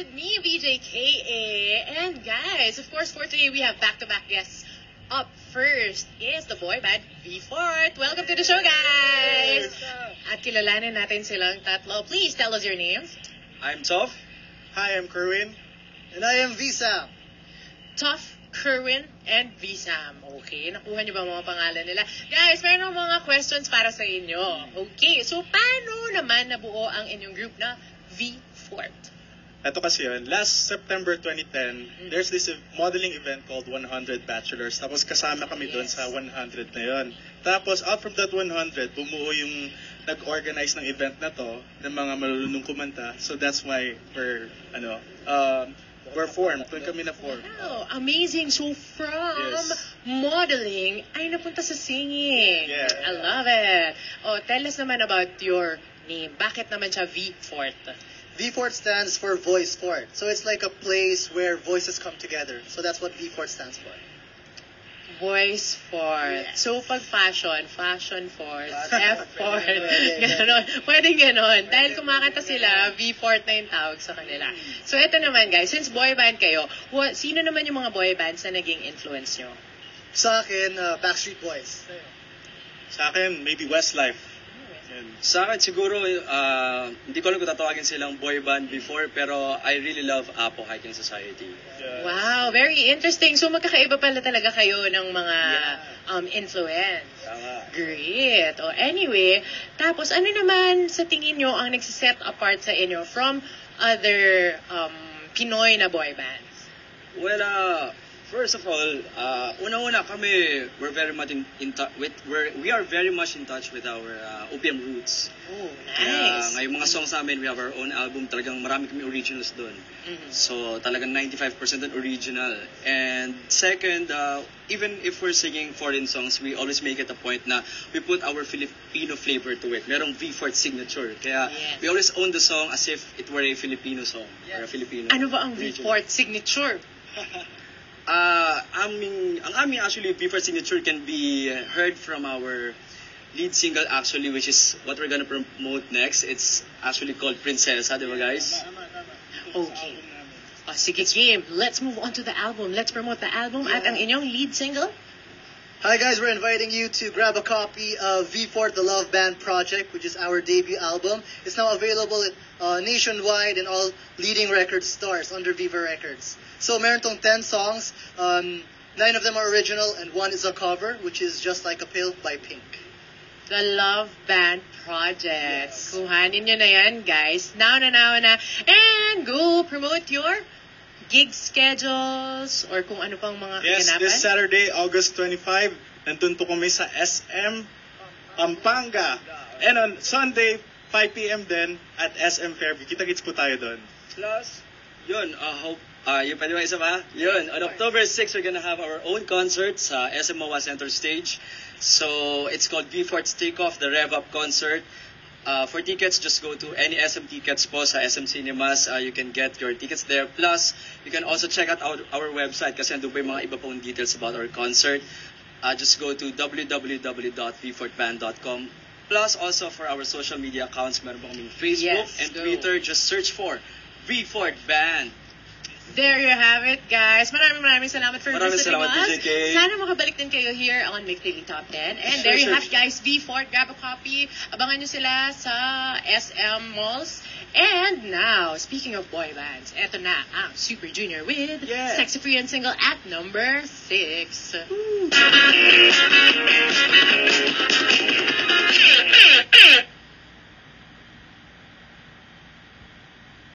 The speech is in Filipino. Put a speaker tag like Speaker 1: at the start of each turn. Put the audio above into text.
Speaker 1: with me, VJKA. And guys, of course, for today we have back-to-back guests. Up first is the boy band V4. Welcome to the show, guys! At kilalanin natin silang tatlo. Please tell us your names.
Speaker 2: I'm Toph.
Speaker 3: Hi, I'm Kerwin. And I am Visam.
Speaker 1: Toph, Kerwin, and Visam. Okay, nakuha niyo ba mga pangalan nila? Guys, meron mga questions para sa inyo. Okay, so paano naman nabuo ang inyong group na V4?
Speaker 3: Ito kasi yun, last September 2010, there's this modeling event called 100 Bachelors. Tapos kasama kami doon sa 100 na yun. Tapos out from that 100, bumuo yung nag-organize ng event na to ng mga malulunong kumanta. So that's why we're formed. Doon kami na-form.
Speaker 1: Wow, amazing. So from modeling ay napunta sa singing.
Speaker 3: Yeah.
Speaker 1: I love it. Oh, tell us naman about your name. Bakit naman siya V4?
Speaker 4: V4 stands for Voice Fort. So it's like a place where voices come together. So that's what V4 stands for.
Speaker 1: Voice Fort. Yeah. So pag fashion Fort, F4. Ganon. Pwedeng ganon. Dahil kumakanta sila, V4 na yung tawag sa kanila. So ito naman guys, since boy band kayo, sino naman yung mga boy bands na naging influence nyo?
Speaker 4: Sa akin, Backstreet Boys.
Speaker 3: Sa akin, maybe Westlife.
Speaker 2: Sa akin siguro, hindi ko alam kung tatawagin silang boy band before, pero I really love Apo Hiking Society.
Speaker 3: Yes.
Speaker 1: Wow, very interesting. So magkakaiba pala talaga kayo ng mga influence.
Speaker 2: Tama.
Speaker 1: Great. Oh, anyway, tapos ano naman sa tingin nyo ang nagsiset apart sa inyo from other Pinoy na boy bands?
Speaker 2: Well, first of all, una-una kami, we're very much we are very much in touch with our OPM roots.
Speaker 1: Oh,
Speaker 2: Kaya
Speaker 1: nice.
Speaker 2: ngayong mga songs namin, we have our own album, talagang marami kami originals doon. So talagang 95% on original. And second, even if we're singing foreign songs, we always make it a point na we put our Filipino flavor to it. Merong V4 signature. Kaya we always own the song as if it were a Filipino song or a Filipino.
Speaker 1: Ano ba ang
Speaker 2: original.
Speaker 1: V4 signature?
Speaker 2: Ang aming actually V4 signature can be heard from our lead single actually, which is what we're gonna promote next. It's actually called Princesa, di ba guys?
Speaker 1: Okay. Sige, game. Let's move on to the album. Let's promote the album at ang inyong lead single.
Speaker 4: Hi guys, we're inviting you to grab a copy of V4 The Love Band Project, which is our debut album. It's now available nationwide in all leading record stores under Viva Records. So meron tong 10 songs, 9 of them are original and 1 is a cover, which is Just Like a Pill by Pink.
Speaker 1: The Love Band Project.
Speaker 4: Yes.
Speaker 1: Kuhanin nyo na yan, guys. Now na. And go promote your gig schedules or kung ano pang mga
Speaker 3: Yes,
Speaker 1: kaganapan.
Speaker 3: this Saturday, August 25, nandun po kami sa SM Pampanga. And on Sunday, 5 p.m. din at SM Fairview. Kita-kits po tayo doon.
Speaker 2: Plus, yun, yung pwede ba isa pa? Yun, on October 6, we're gonna have our own concert sa SM MOA Center Stage. So, it's called V4's Takeoff, the Rev Up Concert. For tickets, just go to any SM Tickets po sa SM Cinemas. You can get your tickets there. Plus, you can also check out our website kasi andun po yung mga iba pong details about our concert. Just go to www.v4band.com. Plus, also for our social media accounts, meron po kaming Facebook and Twitter. Just search for V4 Band.
Speaker 1: There you have it, guys. Maraming salamat for visiting us.
Speaker 2: PJK.
Speaker 1: Sana makabalik din kayo here on Mix TV Top 10. And there you have, guys, V4. Grab a copy. Abangan nyo sila sa SM Malls. And now, speaking of boy bands, eto na ang Super Junior with Sexy Free and Single at number 6.